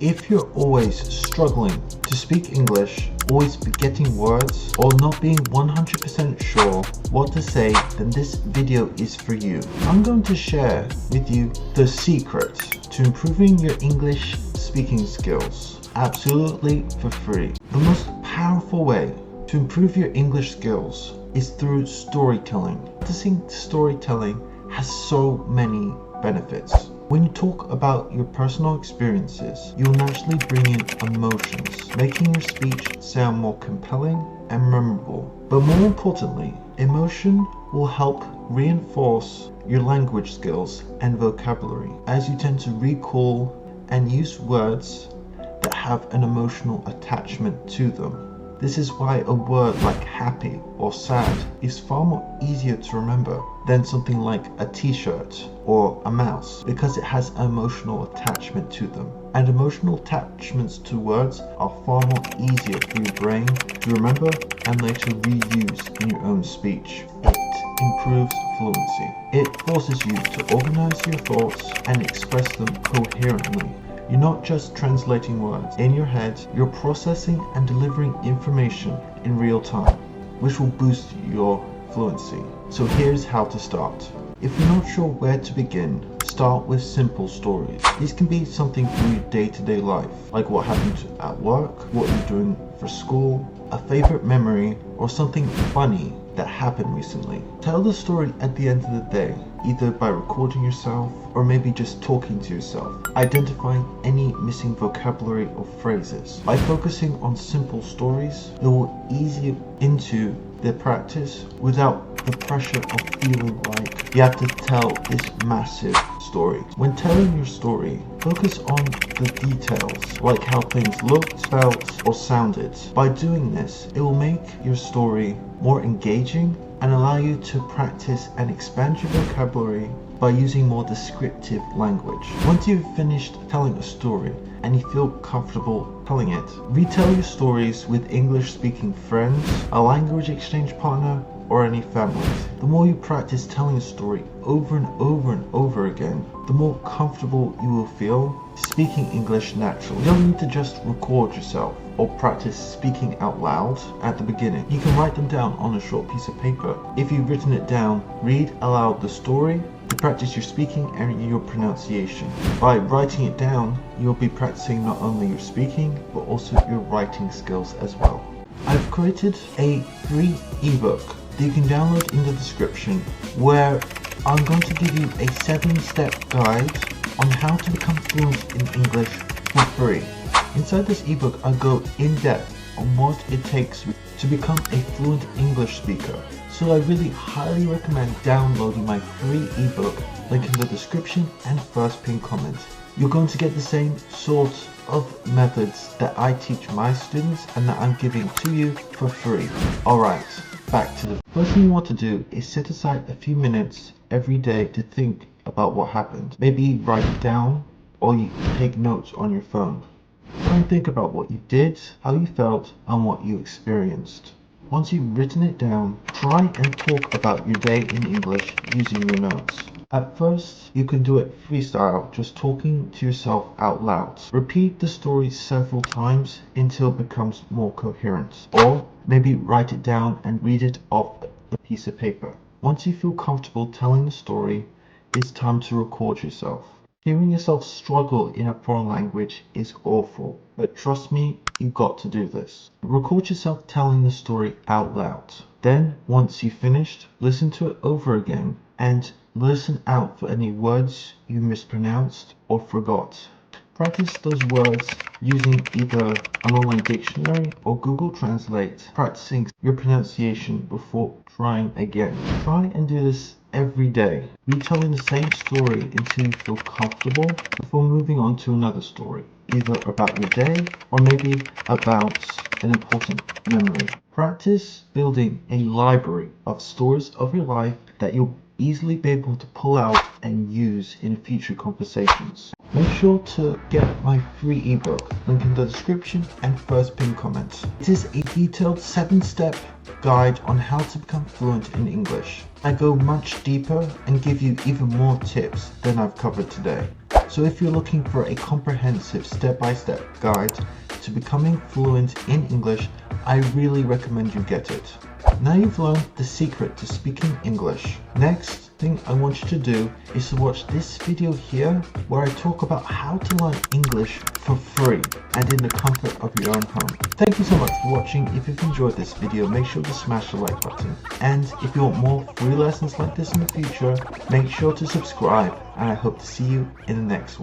If you're always struggling to speak English, always forgetting words, or not being 100% sure what to say, then this video is for you. I'm going to share with you the secret to improving your English speaking skills, absolutely for free. The most powerful way to improve your English skills is through storytelling. Practicing storytelling has so many benefits. When you talk about your personal experiences, you'll naturally bring in emotions, making your speech sound more compelling and memorable. But more importantly, emotion will help reinforce your language skills and vocabulary, as you tend to recall and use words that have an emotional attachment to them. This is why a word like happy or sad is far more easier to remember than something like a t-shirt or a mouse, because it has an emotional attachment to them. And emotional attachments to words are far more easier for your brain to remember and later reuse in your own speech. It improves fluency. It forces you to organize your thoughts and express them coherently. You're not just translating words in your head, you're processing and delivering information in real time, which will boost your fluency. So here's how to start. If you're not sure where to begin, start with simple stories. These can be something from your day-to-day life, like what happened at work, what you're doing for school, a favorite memory, or something funny that happened recently. Tell the story at the end of the day, either by recording yourself or maybe just talking to yourself, identifying any missing vocabulary or phrases. By focusing on simple stories, it will ease you into the practice without the pressure of feeling like you have to tell this massive story. When telling your story, focus on the details, like how things looked, felt, or sounded. By doing this, it will make your story more engaging and allow you to practice and expand your vocabulary by using more descriptive language. Once you've finished telling a story and you feel comfortable telling it, retell your stories with English-speaking friends, a language exchange partner, or any family. The more you practice telling a story over and over and over again, the more comfortable you will feel speaking English naturally. You don't need to just record yourself or practice speaking out loud at the beginning. You can write them down on a short piece of paper. If you've written it down, read aloud the story to practice your speaking and your pronunciation. By writing it down, you'll be practicing not only your speaking, but also your writing skills as well. I've created a free ebook that you can download in the description, where I'm going to give you a 7-step guide on how to become fluent in English for free. Inside this ebook, I go in depth on what it takes to become a fluent English speaker. So I really highly recommend downloading my free ebook, link in the description and first pinned comment. You're going to get the same sort of methods that I teach my students and that I'm giving to you for free. Alright, back to the first thing you want to do is set aside a few minutes every day to think about what happened. Maybe write it down or you take notes on your phone. Try and think about what you did, how you felt, and what you experienced. Once you've written it down, try and talk about your day in English using your notes. At first, you can do it freestyle, just talking to yourself out loud. Repeat the story several times until it becomes more coherent. Or maybe write it down and read it off a piece of paper. Once you feel comfortable telling the story, it's time to record yourself. Hearing yourself struggle in a foreign language is awful, but trust me, you've got to do this. Record yourself telling the story out loud. Then, once you've finished, listen to it over again and listen out for any words you mispronounced or forgot. Practice those words using either an online dictionary or Google Translate, practicing your pronunciation before trying again. Try and do this every day, retelling the same story until you feel comfortable before moving on to another story, either about your day or maybe about an important memory. Practice building a library of stories of your life that you'll easily be able to pull out and use in future conversations. Make sure to get my free ebook, link in the description and first pinned comment. It is a detailed 7-step guide on how to become fluent in English. I go much deeper and give you even more tips than I've covered today. So if you're looking for a comprehensive step-by-step guide to becoming fluent in English, I really recommend you get it. Now you've learned the secret to speaking English. Next thing I want you to do is to watch this video here where I talk about how to learn English for free and in the comfort of your own home. Thank you so much for watching. If you've enjoyed this video, make sure to smash the like button. And if you want more free lessons like this in the future, make sure to subscribe, and I hope to see you in the next one.